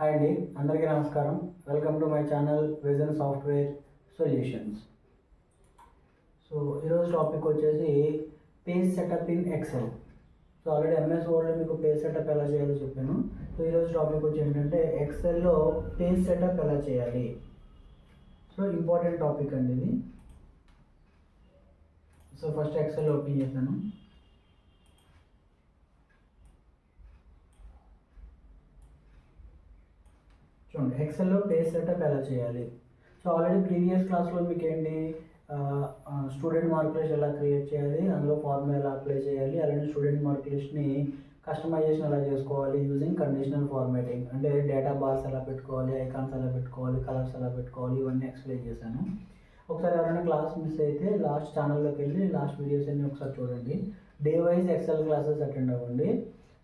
Hi అండి, అందరికీ నమస్కారం. Welcome to my channel Vision Software Solutions. So ఈరోజు టాపిక్ వచ్చేసి page setup in Excel. So already MS వర్డ్లో మీకు పేజ్ సెటప్ ఎలా చేయాలో చెప్పాను. సో ఈరోజు టాపిక్ వచ్చి ఏంటంటే ఎక్సెల్లో పేజ్ సెటప్ ఎలా చేయాలి. సో ఇంపార్టెంట్ టాపిక్ అండి ఇది. సో ఫస్ట్ ఎక్సెల్ ఓపెన్ చేశాను. చూడండి, ఎక్సెల్లో పేజ్ సెటప్ ఎలా చేయాలి. సో ఆల్రెడీ ప్రీవియస్ క్లాస్లో మీకు ఏంటి స్టూడెంట్ మార్క్ లిస్ట్ ఎలా క్రియేట్ చేయాలి, అందులో ఫార్ములా ఎలా అప్లై చేయాలి, అలానే స్టూడెంట్ మార్క్ లిస్ట్ని కస్టమైజేషన్ ఎలా చేసుకోవాలి యూజింగ్ కండిషనల్ ఫార్మాటింగ్, అంటే డేటా బార్స్ ఎలా పెట్టుకోవాలి, ఐకాన్స్ ఎలా పెట్టుకోవాలి, కలర్స్ ఎలా పెట్టుకోవాలి, ఇవన్నీ ఎక్స్ప్లెయిన్ చేశాను. ఒకసారి ఎవరైనా క్లాస్ మిస్ అయితే లాస్ట్ ఛానల్లోకి వెళ్ళి లాస్ట్ వీడియోస్ అన్ని ఒకసారి చూడండి. Day wise XL classes attend అవ్వండి.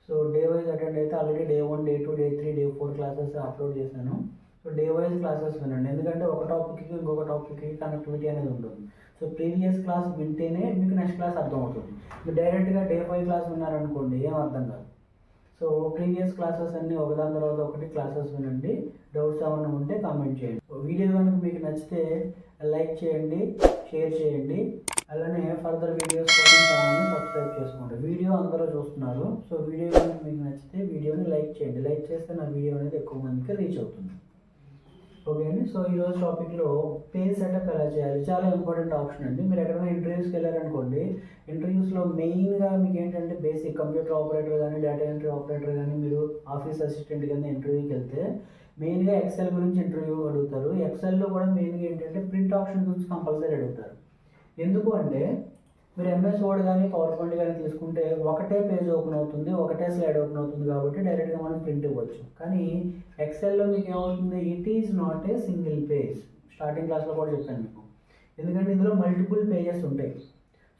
సో డే వైజ్ అటెండ్ అయితే already day 1, day 2, day 3, day 4 classes upload చేశాను. సో డే వైజ్ క్లాసెస్ వినండి, ఎందుకంటే ఒక టాపిక్కి ఇంకొక టాపిక్కి కనెక్టివిటీ అనేది ఉంటుంది. సో ప్రీవియస్ క్లాస్ వింటేనే మీకు నెక్స్ట్ క్లాస్ అర్థమవుతుంది. మీరు డైరెక్ట్గా డే 5 క్లాస్ విన్నారనుకోండి ఏం అర్థం కాదు. సో ప్రీవియస్ క్లాసెస్ అన్నీ ఒకదాని తర్వాత ఒకటి క్లాసెస్ వినండి. డౌట్స్ ఏమైనా ఉంటే కామెంట్ చేయండి. సో వీడియో కనుక మీకు నచ్చితే లైక్ చేయండి, షేర్ చేయండి, అలానే ఫర్దర్ వీడియోస్ కోసం ఛానల్ని సబ్స్క్రైబ్ చేసుకోండి. వీడియో అందరూ చూస్తున్నారు. సో వీడియో కనుక మీకు నచ్చితే వీడియోని లైక్ చేయండి. లైక్ చేస్తే నా వీడియో అనేది ఎక్కువ మందికి రీచ్ అవుతుంది. ఓకే అండి. సో ఈరోజు టాపిక్లో పేజ్ సెటప్ ఎలా చేయాలి, చాలా ఇంపార్టెంట్ ఆప్షన్ అండి. మీరు ఎక్కడైనా ఇంటర్వ్యూస్కి వెళ్ళారనుకోండి, ఇంటర్వ్యూస్లో మెయిన్గా మీకు ఏంటంటే బేసిక్ కంప్యూటర్ ఆపరేటర్ కానీ, డేటా ఎంట్రీ ఆపరేటర్ కానీ, మీరు ఆఫీస్ అసిస్టెంట్ కానీ ఇంటర్వ్యూకి వెళ్తే మెయిన్గా ఎక్సెల్ గురించి ఇంటర్వ్యూ అడుగుతారు. ఎక్సెల్లో కూడా మెయిన్గా ఏంటంటే ప్రింట్ ఆప్షన్ గురించి కంపల్సరీ అడుగుతారు. ఎందుకు అంటే మీరు ఎంఎస్ వర్డ్ కానీ పవర్ పాయింట్ కానీ తీసుకుంటే ఒకటే పేజ్ ఓపెన్ అవుతుంది, ఒకటే స్లైడ్ ఓపెన్ అవుతుంది, కాబట్టి డైరెక్ట్గా మనం ప్రింట్ ఇవ్వచ్చు. కానీ ఎక్సెల్లో మీకు ఏమవుతుంది, it is not a single page. Starting క్లాస్లో కూడా చెప్పాను మీకు, ఎందుకంటే ఇందులో మల్టిపుల్ పేజెస్ ఉంటాయి.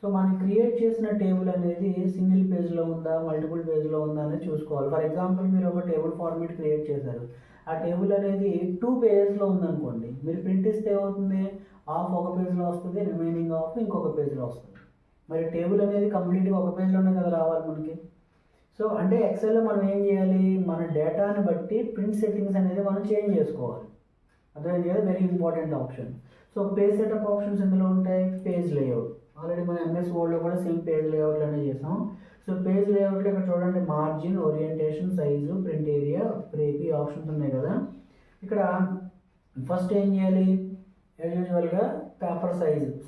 సో మనం క్రియేట్ చేసిన టేబుల్ అనేది సింగిల్ పేజ్లో ఉందా, మల్టిపుల్ పేజ్లో ఉందా అనేది చూసుకోవాలి. ఫర్ ఎగ్జాంపుల్ మీరు ఒక టేబుల్ ఫార్మేట్ క్రియేట్ చేశారు, ఆ టేబుల్ అనేది 2 పేజెస్లో ఉందనుకోండి, మీరు ప్రింట్ ఇస్తే ఏమవుతుంది, హాఫ్ ఒక పేజ్లో వస్తుంది, రిమైనింగ్ హాఫ్ ఇంకొక పేజ్లో వస్తుంది. మరి టేబుల్ అనేది కంప్లీట్గా ఒక పేజ్లోనే కదా రావాలి మనకి. సో అంటే ఎక్సెల్లో మనం ఏం చేయాలి, మన డేటాని బట్టి ప్రింట్ సెట్టింగ్స్ అనేది మనం చేంజ్ చేసుకోవాలి. అర్థమైంది కదా, very important option. So page setup options ఎందులో ఉంటాయి, పేజ్ లేఅవుట్. ఆల్రెడీ మన ఎంఎస్ వర్డ్లో కూడా సేమ్ పేజ్ లేఅవుట్లు అనేది చేసాం. సో పేజ్ లేఅవుట్లో ఇక్కడ చూడండి, margin, orientation, size, print area, ప్రేపీ ఆప్షన్స్ ఉన్నాయి కదా. ఇక్కడ ఫస్ట్ ఏం చేయాలి, యాజ్ యూజువల్గా పేపర్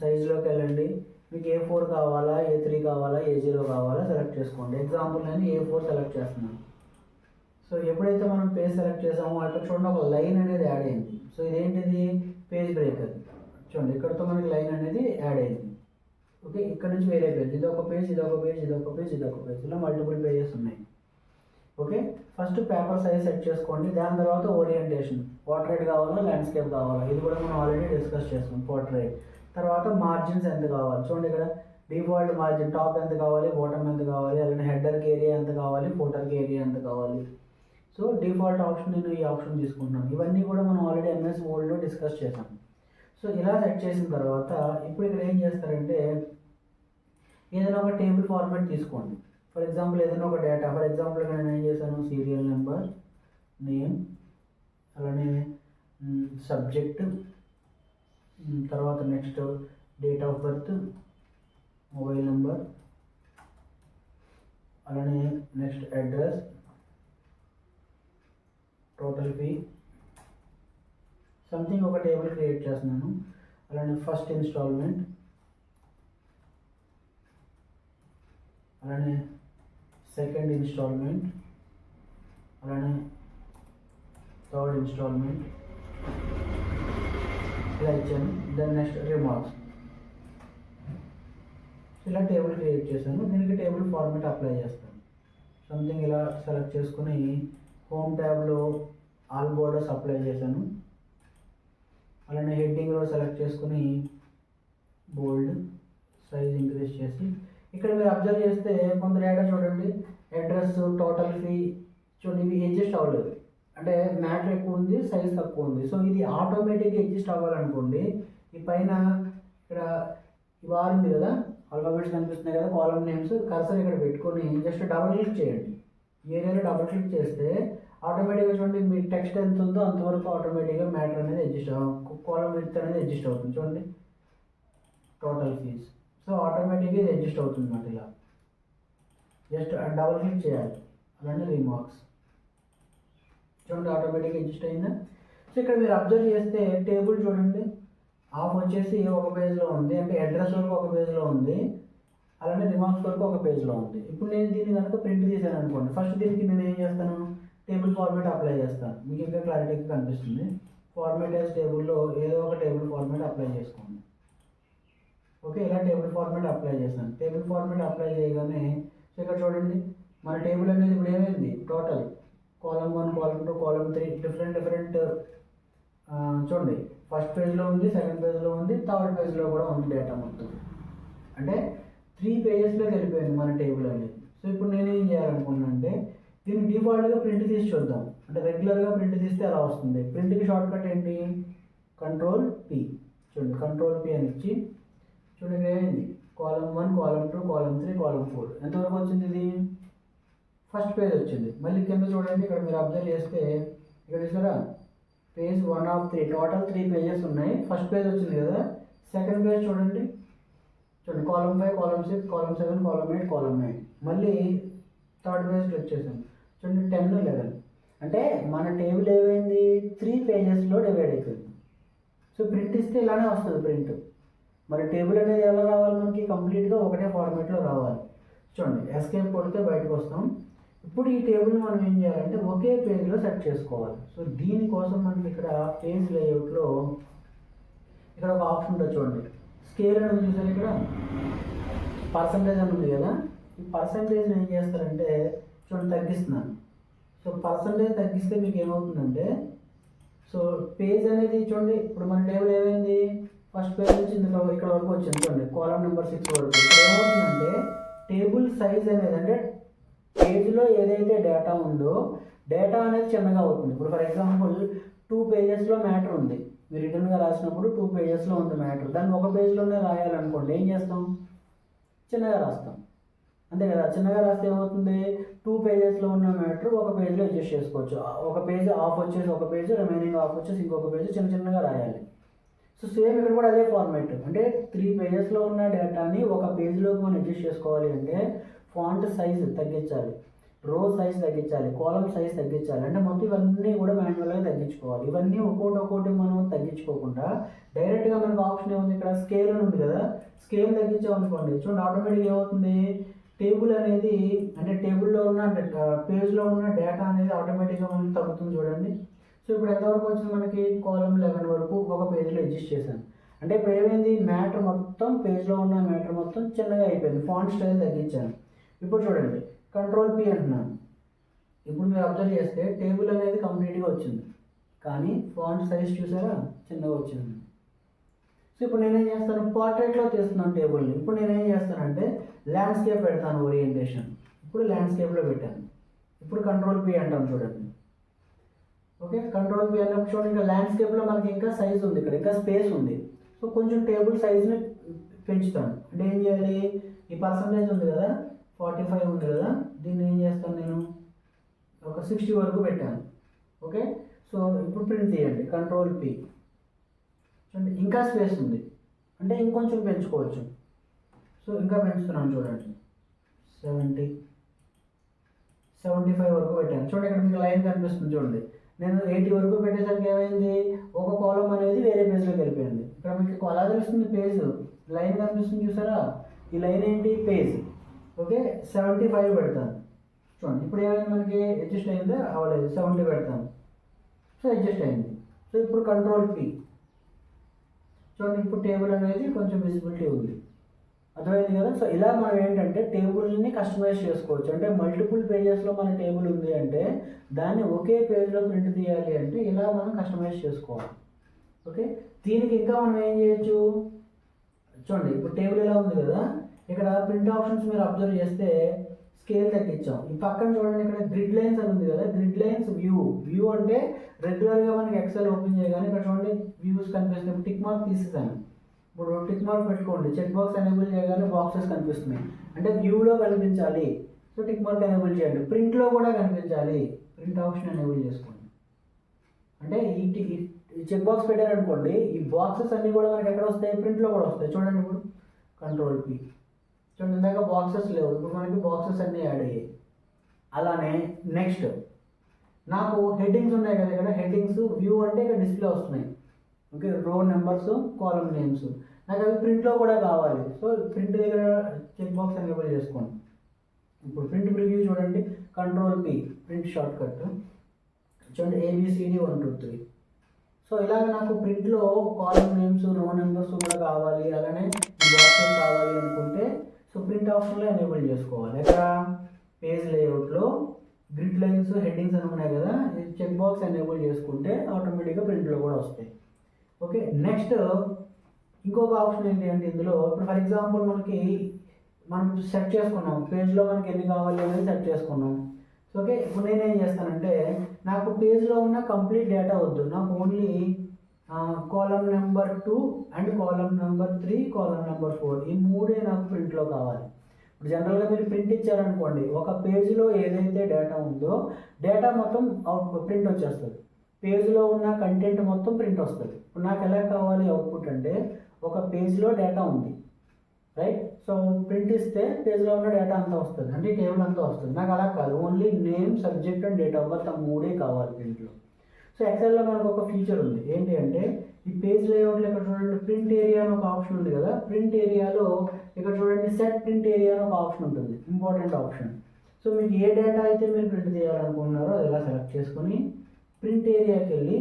సైజులోకి వెళ్ళండి. మీకు A4 కావాలా, A3 కావాలా, A0 కావాలా సెలెక్ట్ చేసుకోండి. ఎగ్జాంపుల్ నేను A4 సెలెక్ట్ చేస్తున్నాను. సో ఎప్పుడైతే మనం పేజ్ సెలెక్ట్ చేసామో అక్కడ చూడండి ఒక లైన్ అనేది యాడ్ అయింది. సో ఇదేంటిది, పేజ్ బ్రేకర్. చూడండి ఇక్కడతో మనకి లైన్ అనేది యాడ్ అయింది. ఓకే, ఇక్కడ నుంచి వేరే పేజ్, ఇదొక పేజ్, ఇదొక పేజ్, ఇదొక పేజ్, ఇదొక పేజ్, ఇలా మల్టిపుల్ పేజెస్ ఉన్నాయి. Okay, first paper size set చేసుకోండి. దాని తర్వాత ఓరియంటేషన్, పోర్ట్రేట్ కావాలా, ల్యాండ్స్కేప్ కావాలా, ఇది కూడా మనం ఆల్రెడీ డిస్కస్ చేస్తాం. పోర్ట్రేట్ తర్వాత మార్జిన్స్ ఎంత కావాలి, చూడండి ఇక్కడ డిఫాల్ట్ మార్జిన్ టాప్ ఎంత కావాలి, బాటమ్ ఎంత కావాలి, అలానే హెడర్కి ఏరియా ఎంత కావాలి, ఫోటర్కి ఏరియా ఎంత కావాలి. సో డిఫాల్ట్ ఆప్షన్ నేను ఈ ఆప్షన్ తీసుకుంటున్నాను. ఇవన్నీ కూడా మనం ఆల్రెడీ ఎంఎస్ వర్డ్లో డిస్కస్ చేసాం. సో ఇలా సెట్ చేసిన తర్వాత ఇప్పుడు ఇక్కడ ఏం చేస్తారంటే ఏదైనా ఒక టేబుల్ ఫార్మాట్ తీసుకోండి. ఫర్ ఎగ్జాంపుల్ ఏదైనా ఒక డేటా, ఫర్ ఎగ్జాంపుల్ ఇక్కడ నేను ఏం చేశాను, సీరియల్ నెంబర్, నేమ్, అలానే సబ్జెక్ట్, తర్వాత next date of birth, mobile number, అలానే next address, total fee, something ఒక టేబుల్ క్రియేట్ చేస్తున్నాను. అలానే ఫస్ట్ ఇన్స్టాల్మెంట్, అలానే సెకండ్ ఇన్స్టాల్మెంట్, అలానే థర్డ్ ఇన్స్టాల్మెంట్, ఇలా ఇచ్చాను. Then next remarks. ఇలా టేబుల్ క్రియేట్ చేశాను. దీనికి టేబుల్ ఫార్మాట్ అప్లై చేస్తాను. సంథింగ్ ఇలా సెలెక్ట్ చేసుకుని హోమ్ ట్యాబ్లో ఆల్ బోర్డర్స్ అప్లై చేశాను. అలానే హెడ్డింగ్లో సెలెక్ట్ చేసుకుని బోల్డ్, సైజ్ ఇంక్రీజ్ చేసి, ఇక్కడ మీరు అబ్జర్వ్ చేస్తే కొంత డేటా చూడండి, అడ్రస్, టోటల్ ఫీ, చూడండి ఇవి అడ్జస్ట్ అవ్వలేదు, అంటే మ్యాటర్ ఎక్కువ ఉంది, సైజ్ తక్కువ ఉంది. సో ఇది ఆటోమేటిక్గా అడ్జస్ట్ అవ్వాలనుకోండి, ఈ పైన ఇక్కడ ఈ బార్ ఉంది కదా, ఆల్ఫాబెట్స్ కనిపిస్తున్నాయి కదా, కాలమ్ నేమ్స్, కర్సర్ ఇక్కడ పెట్టుకొని జస్ట్ డబుల్ క్లిక్ చేయండి. ఈ ఏరియాలో డబుల్ క్లిక్ చేస్తే ఆటోమేటిక్గా చూడండి మీ టెక్స్ట్ ఎంత ఉందో అంతవరకు ఆటోమేటిక్గా మ్యాటర్ అనేది అడ్జస్ట్ కాలం విడ్త్ అనేది అడ్జస్ట్ అవుతుంది. చూడండి టోటల్ ఫీజ్. సో ఆటోమేటిక్గా ఇది అడ్జస్ట్ అవుతుంది అన్నమాట. ఇలా జస్ట్ డబుల్ క్లిక్ చేయాలి, అలానే రీమార్క్స్ చూడండి ఆటోమేటిక్గా అడ్జస్ట్ అయిందా. సో ఇక్కడ మీరు అబ్జర్వ్ చేస్తే టేబుల్ చూడండి ఆఫ్ వచ్చేసి ఒక పేజ్లో ఉంది, అంటే అడ్రస్ వరకు ఒక పేజ్లో ఉంది, అలానే రిమార్క్స్ వరకు ఒక పేజ్లో ఉంది. ఇప్పుడు నేను దీన్ని కనుక ప్రింట్ తీసాను అనుకోండి, ఫస్ట్ దీనికి నేను ఏం చేస్తాను, టేబుల్ ఫార్మేట్ అప్లై చేస్తాను. మీకు ఇంకా క్లారిటీగా కనిపిస్తుంది. ఫార్మేట్ యాజ్ టేబుల్లో ఏదో ఒక టేబుల్ ఫార్మేట్ అప్లై చేసుకోండి. ఓకే, ఇలా టేబుల్ ఫార్మేట్ అప్లై చేస్తాను. టేబుల్ ఫార్మేట్ అప్లై చేయగానే సో ఇక్కడ చూడండి మన టేబుల్ అనేది ఇప్పుడు ఏమైంది, total column 1, column 2, column 3 different చూడండి ఫస్ట్ పేజ్లో ఉంది, సెకండ్ పేజ్లో ఉంది, థర్డ్ పేజ్లో కూడా ఉంది డేటా మొత్తం. అంటే 3 పేజెస్లోకి వెళ్ళిపోయింది మన టేబుల్ అనేది. సో ఇప్పుడు నేను ఏం చేయాలనుకున్నాను అంటే దీన్ని డిఫాల్ట్గా ప్రింట్ తీసి చూద్దాం. అంటే రెగ్యులర్గా ప్రింట్ తీస్తే అలా వస్తుంది. ప్రింట్కి షార్ట్ కట్ ఏంటి, కంట్రోల్ పి. చూడండి కంట్రోల్ పి అని ఇచ్చి చూడండి ఇక్కడ ఏమైంది, కాలమ్ 1, కాలమ్ 2, కాలమ్ 3, కాలమ్ 4 ఎంతవరకు వచ్చింది, ఇది ఫస్ట్ పేజ్ వచ్చింది. మళ్ళీ కింద చూడండి ఇక్కడ మీరు అబ్జర్వ్ చేస్తే ఇక్కడ చూసారా పేజ్ 1 of 3 టోటల్ 3 పేజెస్ ఉన్నాయి. ఫస్ట్ పేజ్ వచ్చింది కదా, సెకండ్ పేజ్ చూడండి column 5, column 6, column 7, column 8, column 9. మళ్ళీ థర్డ్ పేజ్కి వచ్చేసాం చూడండి 10, 11. అంటే మన టేబుల్ ఏమైంది 3 పేజెస్లో డివైడ్ అయిపోయింది. సో ప్రింట్ ఇస్తే ఇలానే వస్తుంది ప్రింట్. మరి టేబుల్ అనేది ఎలా రావాలి, మనకి కంప్లీట్గా ఒకటే ఫార్మేట్లో రావాలి. చూడండి ఎస్కేప్ కొడితే బయటకు వస్తాం. ఇప్పుడు ఈ టేబుల్ని మనం ఏం చేయాలంటే ఒకే పేజ్లో సెట్ చేసుకోవాలి. సో దీనికోసం మనకి ఇక్కడ పేజ్ లేఅవుట్లో ఇక్కడ ఒక ఆప్షన్ ఉంటుంది చూడండి, స్కేల్ అని చూసారు, ఇక్కడ పర్సంటేజ్ అని ఉంది కదా. ఈ పర్సంటేజ్ని ఏం చేస్తారంటే చూడండి తగ్గిస్తున్నాను. సో పర్సంటేజ్ తగ్గిస్తే మీకు ఏమవుతుందంటే సో పేజ్ అనేది చూడండి ఇప్పుడు మన టేబుల్ ఏమైంది ఫస్ట్ పేజ్ నుంచి ఇక్కడ వరకు వచ్చింది చూడండి కాలమ్ నెంబర్ 6 వరకు. ఇక్కడ ఏమవుతుందంటే టేబుల్ సైజ్ అనేది అంటే పేజ్లో ఏదైతే డేటా ఉందో డేటా అనేది చిన్నగా అవుతుంది. ఇప్పుడు ఫర్ ఎగ్జాంపుల్ 2 పేజెస్లో మ్యాటర్ ఉంది, మీరు రిటర్న్గా రాసినప్పుడు 2 పేజెస్లో ఉంది మ్యాటర్, దాన్ని ఒక పేజ్లోనే రాయాలనుకోండి ఏం చేస్తాం, చిన్నగా రాస్తాం అంతే కదా. చిన్నగా రాస్తే ఏమవుతుంది 2 పేజెస్లో ఉన్న మ్యాటర్ ఒక పేజ్లో అడ్జస్ట్ చేసుకోవచ్చు. ఒక పేజ్ ఆఫ్ వచ్చేసి ఒక పేజ్, రిమైనింగ్ ఆఫ్ వచ్చేసి ఇంకొక పేజ్ చిన్నగా రాయాలి. సో సేమ్ ఇక్కడ కూడా అదే ఫార్మాట్. అంటే 3 పేజెస్లో ఉన్న డేటాని ఒక పేజ్లోకి మనం అడ్జస్ట్ చేసుకోవాలి అంటే ఫాంట్ సైజ్ తగ్గించాలి, రో సైజ్ తగ్గించాలి, కాలమ్ సైజ్ తగ్గించాలి. అంటే మొత్తం ఇవన్నీ కూడా మాన్యువల్గా తగ్గించుకోవాలి. ఇవన్నీ ఒక్కొక్కటి మనం తగ్గించుకోకుండా డైరెక్ట్గా మనకు ఆప్షన్ ఏముంది, ఇక్కడ స్కేల్ అని ఉంది కదా, స్కేల్ తగ్గించామనుకోండి చూడండి ఆటోమేటిక్గా ఏమవుతుంది, టేబుల్ అనేది అంటే టేబుల్లో ఉన్న పేజ్లో ఉన్న డేటా అనేది ఆటోమేటిక్గా మనకి తగ్గుతుంది చూడండి. సో ఇప్పుడు ఎంతవరకు వచ్చింది మనకి కాలమ్ 11 వరకు ఒక పేజ్లో అడ్జస్ట్ చేశాను. అంటే ఇప్పుడు ఏమైంది మ్యాటర్ మొత్తం పేజ్లో ఉన్న మ్యాటర్ మొత్తం చిన్నగా అయిపోయింది, ఫాంట్ స్టైల్ తగ్గించాను. ఇప్పుడు చూడండి కంట్రోల్ పి అంటున్నాను. ఇప్పుడు మీరు అబ్జర్వ్ చేస్తే టేబుల్ అనేది కంప్లీట్గా వచ్చింది, కానీ ఫాంట్ సైజ్ చూసారా చిన్నగా వచ్చింది. సో ఇప్పుడు నేనేం చేస్తాను, పోర్ట్రేట్లో తీస్తున్నాను టేబుల్ని. ఇప్పుడు నేనేం చేస్తానంటే ల్యాండ్స్కేప్ పెడతాను, ఓరియంటేషన్. ఇప్పుడు ల్యాండ్స్కేప్లో పెట్టాను. ఇప్పుడు కంట్రోల్ పి అంటాను చూడండి. ఓకే, కంట్రోల్ పి అన్నప్పుడు చూడండి ఇంకా ల్యాండ్స్కేప్లో మనకి ఇంకా సైజ్ ఉంది, ఇక్కడ ఇంకా స్పేస్ ఉంది. సో కొంచెం టేబుల్ సైజ్ని పెంచుతాను. అంటే ఏం చేయాలి, ఈ పర్సంటేజ్ ఉంది కదా 45 ఉంది కదా, దీన్ని ఏం చేస్తాను నేను ఒక 60 వరకు పెట్టాను. ఓకే, సో ఇప్పుడు ప్రింట్ తీయండి కంట్రోల్ పి. చూడండి ఇంకా స్పేస్ ఉంది, అంటే ఇంకొంచెం పెంచుకోవచ్చు. సో ఇంకా పెంచుతున్నాను చూడండి 70, 75 వరకు పెట్టాను. చూడండి ఇక్కడ మీకు లైన్ కనిపిస్తుంది చూడండి. నేను 80 వరకు పెట్టేసరికి ఏమైంది, ఒక కాలం అనేది వేరే పేజ్లోకి వెళ్ళిపోయింది. ఇక్కడ మీకు అలా తెలుస్తుంది పేజ్ లైన్ కనిపిస్తుంది చూసారా, ఈ లైన్ ఏంటి పేజ్. ఓకే 75 పెడతాను చూడండి. ఇప్పుడు ఏమైంది మనకి అడ్జస్ట్ అయిందా, అవ్వలేదు, 70 పెడతాను. సో అడ్జస్ట్ అయింది. సో ఇప్పుడు కంట్రోల్ పి చూడండి, ఇప్పుడు టేబుల్ అనేది కొంచెం విజిబిలిటీ ఉంది, అర్థమైంది కదా. సో ఇలా మనం ఏంటంటే టేబుల్ని కస్టమైజ్ చేసుకోవచ్చు. అంటే మల్టిపుల్ పేజెస్లో మన టేబుల్ ఉంది అంటే దాన్ని ఒకే పేజ్లో ప్రింట్ తీయాలి అంటే ఇలా మనం కస్టమైజ్ చేసుకోవాలి. ఓకే, దీనికి ఇంకా మనం ఏం చేయొచ్చు చూడండి. ఇప్పుడు టేబుల్ ఎలా ఉంది కదా, ఇక్కడ ప్రింట్ ఆప్షన్స్ మీరు అబ్జర్వ్ చేస్తే స్కేల్ తగ్గించాం. ఈ పక్కన చూడండి ఇక్కడ గ్రిడ్ లైన్స్ అని ఉంది కదా, గ్రిడ్ లైన్స్ వ్యూ అంటే రెగ్యులర్గా మనకి ఎక్సెల్ ఓపెన్ చేయగానే ఇక్కడ చూడండి వ్యూస్ కనిపిస్తుంది. టిక్ మార్క్ తీసేసాను. ఇప్పుడు టిక్ మార్క్ పెట్టుకోండి, చెక్ బాక్స్ ఎనేబుల్ చేయగానే బాక్సెస్ కనిపిస్తున్నాయి, అంటే వ్యూలో కనిపించాలి. సో టిక్ మార్క్ ఎనేబుల్ చేయండి. ప్రింట్లో కూడా కనిపించాలి, ప్రింట్ ఆప్షన్ ఎనేబుల్ చేసుకోండి. అంటే ఈ చెక్ బాక్స్ పెట్టారనుకోండి, ఈ బాక్సెస్ అన్నీ కూడా మనకి ఎక్కడ వస్తాయి, ప్రింట్లో కూడా వస్తాయి. చూడండి ఇప్పుడు కంట్రోల్ పి, చూడండి ఇందాక బాక్సెస్ లేవు, ఇప్పుడు మనకి బాక్సెస్ అన్నీ యాడ్ అయ్యాయి. అలానే నెక్స్ట్ నాకు హెడ్డింగ్స్ ఉన్నాయి కదా, ఇక్కడ హెడ్డింగ్స్ వ్యూ అంటే ఇక్కడ డిస్ప్లే వస్తున్నాయి. ఓకే, రో నెంబర్స్, కాలమ్ నేమ్స్, నాకు అవి ప్రింట్లో కూడా కావాలి. సో ప్రింట్ దగ్గర చెక్ బాక్స్ ఎనేబుల్ చేసుకోండి. ఇప్పుడు ప్రింట్ ప్రివ్యూ చూడండి, control P print short cut, చూడండి ABCD 1 2 3. సో ఇలాగ నాకు ప్రింట్లో కాలమ్ నేమ్స్, రో నెంబర్స్ కూడా కావాలి, అలానే బాక్సెస్ కావాలి అనుకుంటే సో ప్రింట్ ఆప్షన్లో ఎనేబుల్ చేసుకోవాలి. ఎక్కడ పేజ్ లేఅవుట్లో గ్రిడ్ లైన్స్, హెడ్డింగ్స్ అని ఉన్నాయి కదా, చెక్ బాక్స్ ఎనేబుల్ చేసుకుంటే ఆటోమేటిక్గా ప్రింట్లో కూడా వస్తాయి. ఓకే, నెక్స్ట్ ఇంకొక ఆప్షన్ ఏంటి అంటే ఇందులో ఇప్పుడు ఫర్ ఎగ్జాంపుల్ మనం సెట్ చేసుకున్నాం, పేజ్లో మనకి ఎన్ని కావాలి అనేది సెట్ చేసుకున్నాం. సో ఓకే, ఇప్పుడు నేనేం చేస్తానంటే నాకు పేజ్లో ఉన్న కంప్లీట్ డేటా వద్దు, నాకు only column number 2 and column number 3, column number 4 ఈ మూడే నాకు ప్రింట్లో కావాలి. ఇప్పుడు జనరల్గా మీరు ప్రింట్ ఇచ్చారనుకోండి, ఒక పేజ్లో ఏదైతే డేటా ఉందో డేటా మొత్తం ప్రింట్ వచ్చేస్తుంది, పేజ్లో ఉన్న కంటెంట్ మొత్తం ప్రింట్ వస్తుంది. ఇప్పుడు నాకు ఎలా కావాలి అవుట్పుట్ అంటే, ఒక పేజ్లో డేటా ఉంది రైట్, సో ప్రింట్ ఇస్తే పేజ్లో ఉన్న డేటా అంతా వస్తుంది, అంటే టేబుల్ అంతా వస్తుంది. నాకు అలా కాదు, only name, subject and date of birth ఆ మూడే కావాలి ప్రింట్లో. సో ఎక్సెల్లో మనకు ఒక ఫీచర్ ఉంది, ఏంటి అంటే ఈ పేజ్ లేఅవుట్లో ఇక్కడ చూడండి ప్రింట్ ఏరియా అని ఒక ఆప్షన్ ఉంది కదా, ప్రింట్ ఏరియాలో ఇక్కడ చూడండి సెట్ ప్రింట్ ఏరియా అని ఒక ఆప్షన్ ఉంటుంది, ఇంపార్టెంట్ ఆప్షన్. సో మీకు ఏ డేటా అయితే మీరు ప్రింట్ చేయాలనుకుంటున్నారో అది ఎలా సెలెక్ట్ చేసుకొని ప్రింట్ ఏరియాకి వెళ్ళి,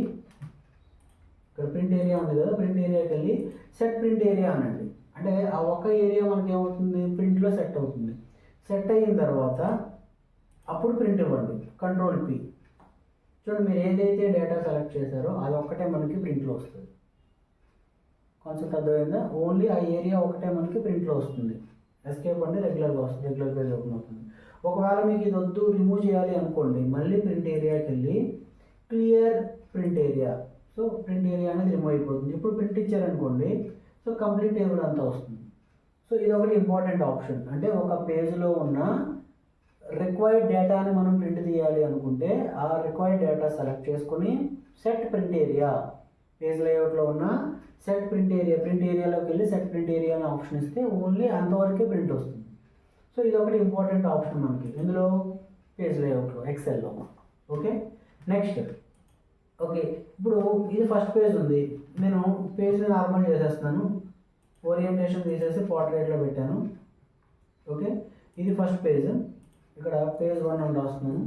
ఇక్కడ ప్రింట్ ఏరియా ఉంది కదా, ప్రింట్ ఏరియాకి వెళ్ళి సెట్ ప్రింట్ ఏరియా అనండి. అంటే ఆ ఒక్క ఏరియా మనకి ఏమవుతుంది, ప్రింట్లో సెట్ అవుతుంది. సెట్ అయిన తర్వాత అప్పుడు ప్రింట్ ఇవ్వండి, కంట్రోల్ పి. చూడండి మీరు ఏదైతే డేటా సెలెక్ట్ చేశారో అది ఒక్కటే మనకి ప్రింట్లో వస్తుంది. కాన్సెప్ట్ అర్థమైందా, ఓన్లీ ఆ ఏరియా ఒకటే మనకి ప్రింట్లో వస్తుంది. ఎస్కేప్ అంటే రెగ్యులర్గా వస్తుంది, రెగ్యులర్ పేజ్ ఓపెన్ అవుతుంది. ఒకవేళ మీకు ఇది వద్దు, రిమూవ్ చేయాలి అనుకోండి, మళ్ళీ ప్రింట్ ఏరియాకి వెళ్ళి clear print area, so print area అనేది రిమూవ్ అయిపోతుంది. ఇప్పుడు ప్రింట్ ఇచ్చారనుకోండి, సో కంప్లీట్ టేబుల్ అంతా వస్తుంది. సో ఇది ఒకటి ఇంపార్టెంట్ ఆప్షన్, అంటే ఒక పేజ్లో ఉన్న రిక్వైర్డ్ డేటాని మనం ప్రింట్ తీయాలి అనుకుంటే ఆ రిక్వైర్డ్ డేటా సెలెక్ట్ చేసుకొని సెట్ ప్రింట్ ఏరియా, పేజ్ లేఅవుట్లో ఉన్న సెట్ ప్రింట్ ఏరియా, ప్రింట్ ఏరియాలోకి వెళ్ళి సెట్ ప్రింట్ ఏరియా అని ఆప్షన్ ఇస్తే ఓన్లీ అంతవరకే ప్రింట్ వస్తుంది. సో ఇది ఒకటి ఇంపార్టెంట్ ఆప్షన్ మనకి ఇందులో పేజ్ లేఅవుట్లో ఎక్సెల్లో. ఓకే, నెక్స్ట్ ఓకే, ఇప్పుడు ఇది ఫస్ట్ పేజ్ ఉంది, నేను పేజ్ని నార్మల్ చేసేస్తున్నాను, ఓరియంటేషన్ తీసేసి పోర్ట్రేట్లో పెట్టాను. ఓకే, ఇది ఫస్ట్ పేజ్, ఇక్కడ పేజ్ 1 అని రాస్తున్నాను.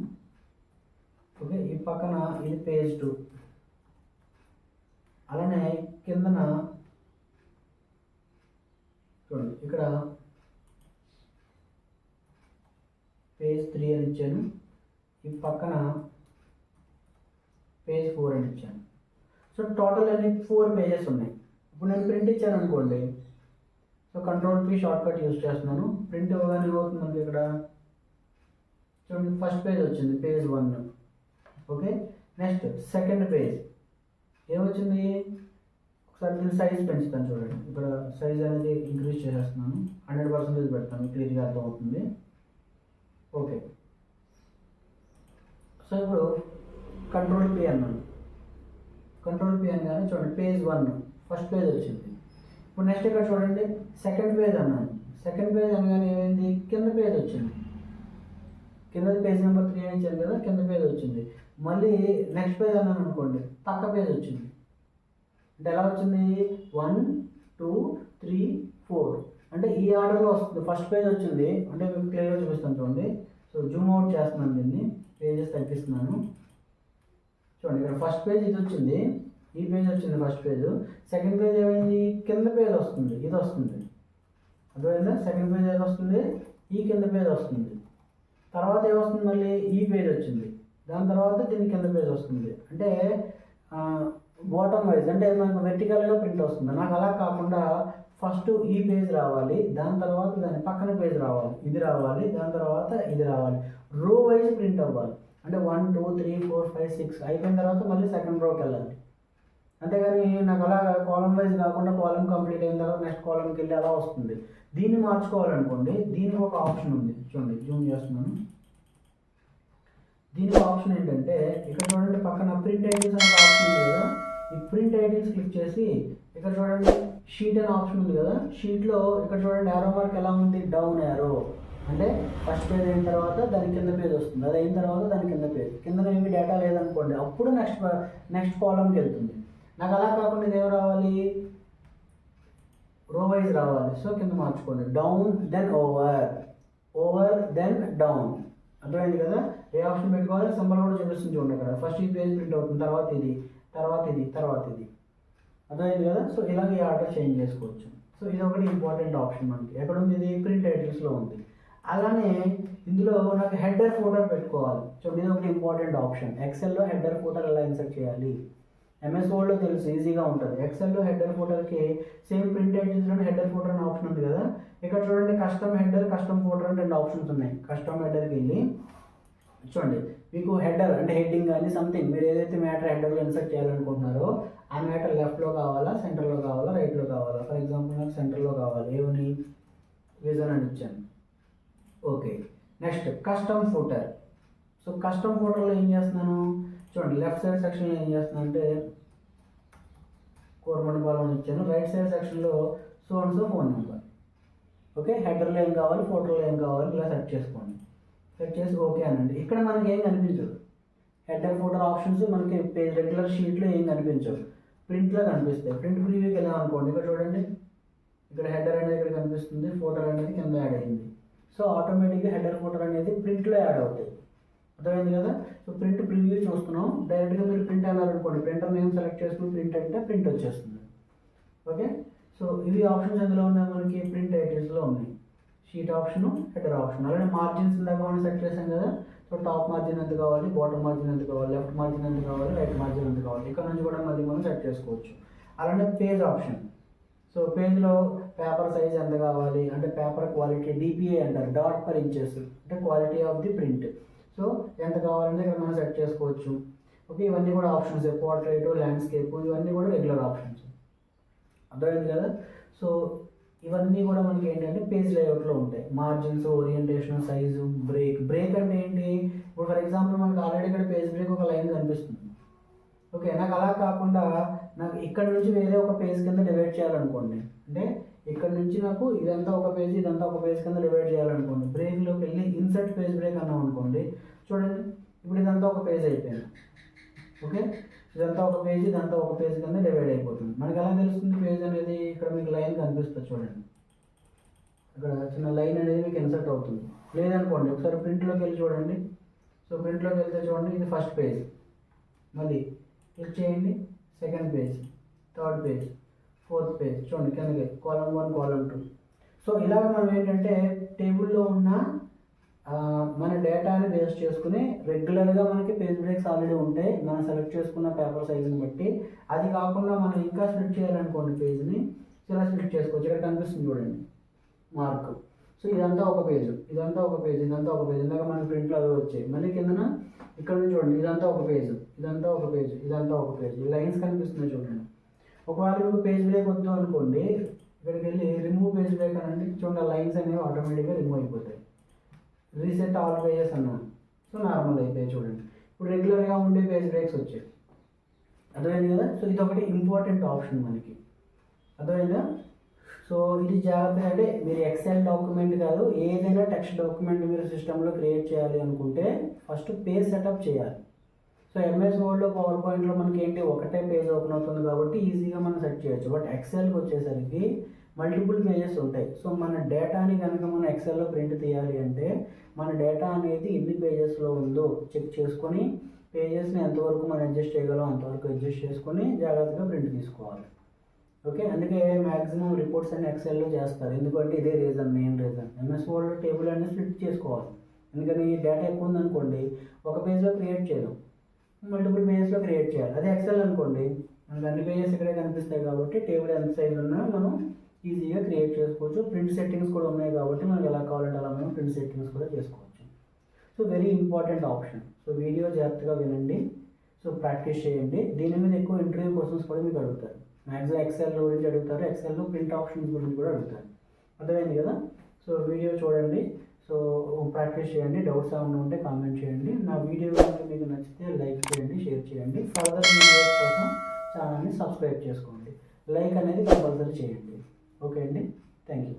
ఓకే, ఈ పక్కన ఇది పేజ్ 2, అలానే కిందన చూడండి ఇక్కడ పేజ్ 3 అని ఇచ్చాను, ఈ పక్కన పేజ్ 4 అని ఇచ్చాను. సో టోటల్ అన్ని 4 పేజెస్ ఉన్నాయి. ఇప్పుడు నేను ప్రింట్ ఇచ్చాను అనుకోండి, so control P short cut use చేస్తున్నాను. ప్రింట్ ఇవ్వగానే ఏమవుతుంది మనకి ఇక్కడ చూడండి ఫస్ట్ పేజ్ వచ్చింది, page 1. Okay, next second page ఏమొచ్చింది, ఒకసారి నేను సైజ్ పెంచుతాను చూడండి, ఇక్కడ సైజ్ అనేది ఇంక్రీజ్ చేసేస్తున్నాను, 100% పెడతాను, క్లియర్గా అర్థమవుతుంది. ఓకే, సో ఇప్పుడు కంట్రోల్ పి అన్నాను, కంట్రోల్ పి అనగానే చూడండి పేజ్ 1 ఫస్ట్ పేజ్ వచ్చింది. ఇప్పుడు నెక్స్ట్ ఇక్కడ చూడండి సెకండ్ పేజ్ అన్నాను, సెకండ్ పేజ్ అనగానే ఏమైంది, కింద పేజ్ వచ్చింది, కింద పేజ్ నెంబర్ 3 అని ఇచ్చాను కదా, కింద పేజ్ వచ్చింది. మళ్ళీ నెక్స్ట్ పేజ్ అన్నాను అనుకోండి, పక్క పేజ్ వచ్చింది. అంటే ఎలా వచ్చింది, 1 2 3 4 అంటే ఈ ఆర్డర్లో వస్తుంది. ఫస్ట్ పేజ్ వచ్చింది, అంటే మీకు క్లియర్గా చూపిస్తాను చూడండి. సో జూమ్ అవుట్ చేస్తున్నాను, దీన్ని పేజెస్ తగ్గిస్తున్నాను. చూడండి ఇక్కడ ఫస్ట్ పేజ్ ఇది వచ్చింది, ఈ పేజ్ వచ్చింది ఫస్ట్ పేజ్. సెకండ్ పేజ్ ఏమైంది, కింద పేజ్ వస్తుంది, ఇది వస్తుంది. అర్థమైందా, సెకండ్ పేజ్ ఏది వస్తుంది, ఈ కింద పేజ్ వస్తుంది. తర్వాత ఏమొస్తుంది, మళ్ళీ ఈ పేజ్ వచ్చింది, దాని తర్వాత దీని కింద పేజ్ వస్తుంది. అంటే బాటమ్ వైజ్, అంటే మనకు వెర్టికల్గా ప్రింట్ వస్తుంది. నాకు అలా కాకుండా ఫస్ట్ ఈ పేజ్ రావాలి, దాని తర్వాత దాని పక్కన పేజ్ రావాలి, ఇది రావాలి, దాని తర్వాత ఇది రావాలి, రో వైజ్ ప్రింట్ అవ్వాలి. అంటే 1 2 3 4 5 6 అయిపోయిన తర్వాత మళ్ళీ సెకండ్ రోకి వెళ్ళాలి. అంతేగాని నాకు అలా కాలం వైజ్ కాకుండా కాలం కంప్లీట్ అయిన తర్వాత నెక్స్ట్ కాలంకి వెళ్ళి అలా వస్తుంది. దీన్ని మార్చుకోవాలనుకోండి, దీనికి ఒక ఆప్షన్ ఉంది చూడండి, జూమ్ చేస్తున్నాను. దీనికి ఆప్షన్ ఏంటంటే ఇక్కడ చూడండి పక్కన ప్రింట్ టైటిల్స్ అనే ఆప్షన్ ఉంది కదా, ఈ ప్రింట్ టైటిల్స్ క్లిక్ చేసి ఇక్కడ చూడండి షీట్ అనే ఆప్షన్ ఉంది కదా, షీట్లో ఇక్కడ చూడండి యారో మార్క్ ఎలా ఉంది, డౌన్ యారో, అంటే ఫస్ట్ పేజ్ అయిన తర్వాత దాని కింద పేజ్ వస్తుంది, అది అయిన తర్వాత దాని కింద పేజ్, కింద ఏమి డేటా లేదనుకోండి అప్పుడు నెక్స్ట్ కాలంకి వెళ్తుంది. నాకు అలా కాకుండా ఇదేం రావాలి, రో వైజ్ రావాలి. సో కింద మార్చుకోండి, down then over, over then down. అర్థమైంది కదా, ఏ ఆప్షన్ పెట్టుకోవాలి, సింబల్ కూడా చూపిస్తుంది చూడండి అక్కడ, ఫస్ట్ ఈ పేజ్ ప్రింట్ అవుతుంది, తర్వాత ఇది, తర్వాత ఇది, తర్వాత ఇది. అర్థమైంది కదా. సో ఇలాగ ఈ ఆర్డర్ చేంజ్ చేసుకోవచ్చు. సో ఇది ఒకటి ఇంపార్టెంట్ ఆప్షన్ మనకి. ఎక్కడ ఉంది ఇది, ప్రింట్ టైటిల్స్లో ఉంది. అలానే ఇందులో నాకు హెడర్ ఫోటో పెట్టుకోవాలి. సో ఇది ఒకటి ఇంపార్టెంట్ ఆప్షన్. ఎక్సెల్లో హెడర్ ఫోటో ఎలా ఇన్సర్ట్ చేయాలి, ఎంఎస్ వర్డ్లో తెలుసు, ఈజీగా ఉంటుంది. ఎక్సెల్లో హెడర్ ఫోటోకి సేమ్ ప్రింట్ టైటిల్స్లోనే హెడర్ ఫోటో అనే ఆప్షన్ ఉంది కదా, ఇక్కడ చూడండి కస్టమ్ హెడర్, కస్టమ్ ఫోటో అని 2 ఆప్షన్స్ ఉన్నాయి. కస్టమ్ హెడర్కి వెళ్ళి చూడండి, మీకు హెడర్ అంటే హెడ్డింగ్ కానీ సంథింగ్ మీరు ఏదైతే మ్యాటర్ హెడర్లో ఇన్సర్ట్ చేయాలనుకుంటున్నారో ఆ మ్యాటర్ లెఫ్ట్లో కావాలా, సెంటర్లో కావాలా, రైట్లో కావాలా. ఫర్ ఎగ్జాంపుల్ నాకు సెంటర్లో కావాలి, ఏమని విజన్ అని ఇచ్చాను. Okay, next custom footer. So custom ఫోటోలో ఏం చేస్తున్నాను చూడండి, లెఫ్ట్ సైడ్ సెక్షన్లో ఏం చేస్తున్నాను అంటే కోరమండ పాలన ఇచ్చాను, రైట్ సైడ్ సెక్షన్లో so and so phone number. Okay, హెడర్లో ఏం కావాలి, ఫోటోలో ఏం కావాలి, ఇలా సెట్ చేసుకోండి. సెట్ చేసి ఓకే అనండి. ఇక్కడ మనకి ఏం కనిపించదు, హెడర్ ఫోటో ఆప్షన్స్ మనకి పేజ్ రెగ్యులర్ షీట్లో ఏం కనిపించవు, ప్రింట్లో కనిపిస్తాయి. ప్రింట్ ప్రివ్యూకి వెళ్ళాం అనుకోండి, ఇక్కడ చూడండి ఇక్కడ హెడర్ అనేది ఇక్కడ కనిపిస్తుంది, ఫోటో అనేది కింద యాడ్ అయింది. సో ఆటోమేటిక్గా హెడర్ ఫోటో అనేది ప్రింట్లో యాడ్ అవుతాయి. అర్థమైంది కదా. సో ప్రింట్ ప్రివ్యూ చూస్తున్నాం, డైరెక్ట్గా మీరు ప్రింట్ అన్నారనుకోండి, ప్రింటర్ నేమ్ సెలెక్ట్ చేసుకుని ప్రింట్ అంటే ప్రింట్ వచ్చేస్తుంది. ఓకే, సో ఇవి ఆప్షన్స్ ఎందులో ఉన్నాయి మనకి, ప్రింట్ టైటిల్స్లో ఉన్నాయి. Sheet option, header option. అలానే మార్జిన్స్ ఇందాక మనం సెట్ చేసాం కదా, సో టాప్ మార్జిన్ ఎంత కావాలి, బాటమ్ మార్జిన్ ఎంత కావాలి, లెఫ్ట్ మార్జిన్ ఎంత కావాలి, రైట్ మార్జిన్ ఎంత కావాలి, ఇక్కడ నుంచి కూడా మళ్ళీ మనం సెట్ చేసుకోవచ్చు. అలానే పేజ్ ఆప్షన్. సో పేజ్లో పేపర్ సైజ్ ఎంత కావాలి అంటే పేపర్ క్వాలిటీ డిపిఏ అంటారు, డాట్ పర్ ఇంచెస్ అంటే quality of the print. So ఎంత కావాలంటే ఇక్కడ మనం సెట్ చేసుకోవచ్చు. ఓకే, ఇవన్నీ కూడా ఆప్షన్స్, పోర్ట్రేట్, ల్యాండ్స్కేప్, ఇవన్నీ కూడా రెగ్యులర్ ఆప్షన్స్. అర్థమైంది కదా. సో ఇవన్నీ కూడా మనకి ఏంటంటే పేజ్ లేఅవుట్లో ఉంటాయి. Margins, orientation, size, break. Break అంటే ఏంటి, ఇప్పుడు ఫర్ ఎగ్జాంపుల్ మనకి ఆల్రెడీ ఇక్కడ పేజ్ బ్రేక్ ఒక లైన్ కనిపిస్తుంది. ఓకే, నాకు అలా కాకుండా నాకు ఇక్కడ నుంచి వేరే ఒక పేజ్ కింద డివైడ్ చేయాలనుకోండి, అంటే ఇక్కడ నుంచి నాకు ఇదంతా ఒక పేజ్, ఇదంతా ఒక పేజ్ కింద డివైడ్ చేయాలనుకోండి, బ్రేక్లోకి వెళ్ళి ఇన్సర్ట్ పేజ్ బ్రేక్ అన్నాం అనుకోండి, చూడండి ఇప్పుడు ఇదంతా ఒక పేజ్ అయిపోయింది. ఓకే, ఇదంతా ఒక పేజ్, ఇదంతా ఒక పేజ్ కింద డివైడ్ అయిపోతుంది. మనకి ఎలా తెలుస్తుంది పేజ్ అనేది, ఇక్కడ మీకు లైన్ కనిపిస్తుంది చూడండి, ఇక్కడ చిన్న లైన్ అనేది మీకు ఇన్సర్ట్ అవుతుంది. లేదనుకోండి ఒకసారి ప్రింట్లోకి వెళ్ళి చూడండి. సో ప్రింట్లోకి వెళ్తే చూడండి, ఇది ఫస్ట్ పేజ్, మళ్ళీ క్లిక్ చేయండి, second page, third page, fourth page, చూడండి కిందకి కాలమ్ 1, కాలమ్ 2. సో ఇలాగ మనం ఏంటంటే టేబుల్లో ఉన్న మన డేటాని బేస్ చేసుకుని రెగ్యులర్గా మనకి పేజ్ బ్రేక్స్ ఆల్రెడీ ఉంటాయి, మనం సెలెక్ట్ చేసుకున్న పేపర్ సైజుని బట్టి. అది కాకుండా మనం ఇంకా స్ప్లిట్ చేయాలనుకోండి పేజ్ని, ఇలా స్ప్లిట్ చేసుకోవచ్చు. ఇక్కడ కనిపిస్తుంది చూడండి మార్క్. సో ఇదంతా ఒక పేజ్, ఇదంతా ఒక పేజ్, ఇదంతా ఒక పేజ్, ఇందాక మనకి ప్రింట్లో అవి వచ్చాయి. మళ్ళీ కిందన ఇక్కడ నుంచి చూడండి, ఇదంతా ఒక పేజ్, ఇదంతా ఒక పేజ్, ఇదంతా ఒక పేజ్, ఈ లైన్స్ కనిపిస్తున్నాయి చూడండి. ఒకవేళ మీకు పేజ్ బ్రేక్ వద్దు అనుకోండి, ఇక్కడికి వెళ్ళి రిమూవ్ పేజ్ బ్రేక్ అనండి, చూడండి లైన్స్ అనేవి ఆటోమేటిక్గా రిమూవ్ అయిపోతాయి. రీసెట్ ఆల్ పేజెస్ అన్నాను, సో నార్మల్ అయిపోయాయి చూడండి. ఇప్పుడు రెగ్యులర్గా ఉండే పేజ్ బ్రేక్స్ వచ్చాయి. అర్థమైంది కదా. సో ఇది ఒకటి ఇంపార్టెంట్ ఆప్షన్ మనకి, అర్థమైందా. సో ఇది జాగ్రత్తగా, అంటే మీరు ఎక్సెల్ డాక్యుమెంట్ కాదు, ఏదైనా టెక్స్ట్ డాక్యుమెంట్ మీరు సిస్టంలో క్రియేట్ చేయాలి అనుకుంటే ఫస్ట్ పేజ్ సెటప్ చేయాలి. సో ఎంఎస్ వర్డ్లో, పవర్ పాయింట్లో మనకి ఏంటి ఒకటే పేజ్ ఓపెన్ అవుతుంది కాబట్టి ఈజీగా మనం సెట్ చేయొచ్చు. బట్ ఎక్సెల్కి వచ్చేసరికి మల్టిపుల్ పేజెస్ ఉంటాయి. సో మన డేటాని కనుక మనం ఎక్సెల్లో ప్రింట్ తీయాలి అంటే మన డేటా అనేది ఎన్ని పేజెస్లో ఉందో చెక్ చేసుకొని పేజెస్ని ఎంతవరకు మనం అడ్జస్ట్ చేయగలం అంతవరకు అడ్జస్ట్ చేసుకొని జాగ్రత్తగా ప్రింట్ తీసుకోవాలి. ఓకే, అందుకే మ్యాక్సిమం రిపోర్ట్స్ అన్ని ఎక్సెల్లో చేస్తారు. ఎందుకంటే ఇదే రీజన్, మెయిన్ రీజన్. ఎంఎస్ వర్డ్లో టేబుల్ అనేది స్ప్లిట్ చేసుకోవాలి. ఎందుకని డేటా ఎక్కువ ఉందనుకోండి ఒక పేజ్లో క్రియేట్ చేయడం, మల్టిపుల్ పేజెస్లో క్రియేట్ చేయాలి. అదే ఎక్సెల్ అనుకోండి మనకు అన్ని పేజెస్ ఇక్కడే కనిపిస్తాయి కాబట్టి టేబుల్ ఎంత సైజ్ ఉన్నా మనం ఈజీగా క్రియేట్ చేసుకోవచ్చు. ప్రింట్ సెట్టింగ్స్ కూడా ఉన్నాయి కాబట్టి మనకి ఎలా కావాలంటే అలా మనం ప్రింట్ సెట్టింగ్స్ కూడా చేసుకోవచ్చు. So very important option. So video జాగ్రత్తగా వినండి, సో ప్రాక్టీస్ చేయండి. దీని మీద ఎక్కువ ఇంటర్వ్యూ క్వశ్చన్స్ కూడా మీకు అడుగుతారు. మ్యాక్సిమం ఎక్సెల్ గురించి అడుగుతారు, ఎక్సెల్లో ప్రింట్ ఆప్షన్స్ గురించి కూడా అడుగుతారు. అర్థమైంది కదా. సో వీడియో చూడండి. సో ప్రాక్టీస్ చేయండి. డౌట్స్ ఏమైనా ఉంటే కామెంట్ చేయండి. నా వీడియో కనుక మీకు నచ్చితే లైక్ చేయండి, షేర్ చేయండి. ఫర్దర్ వీడియోస్ కోసం ఛానల్ని సబ్స్క్రైబ్ చేసుకోండి. లైక్ అనేది కంపల్సరీ చేయండి. ఓకే అండి, థ్యాంక్ యూ.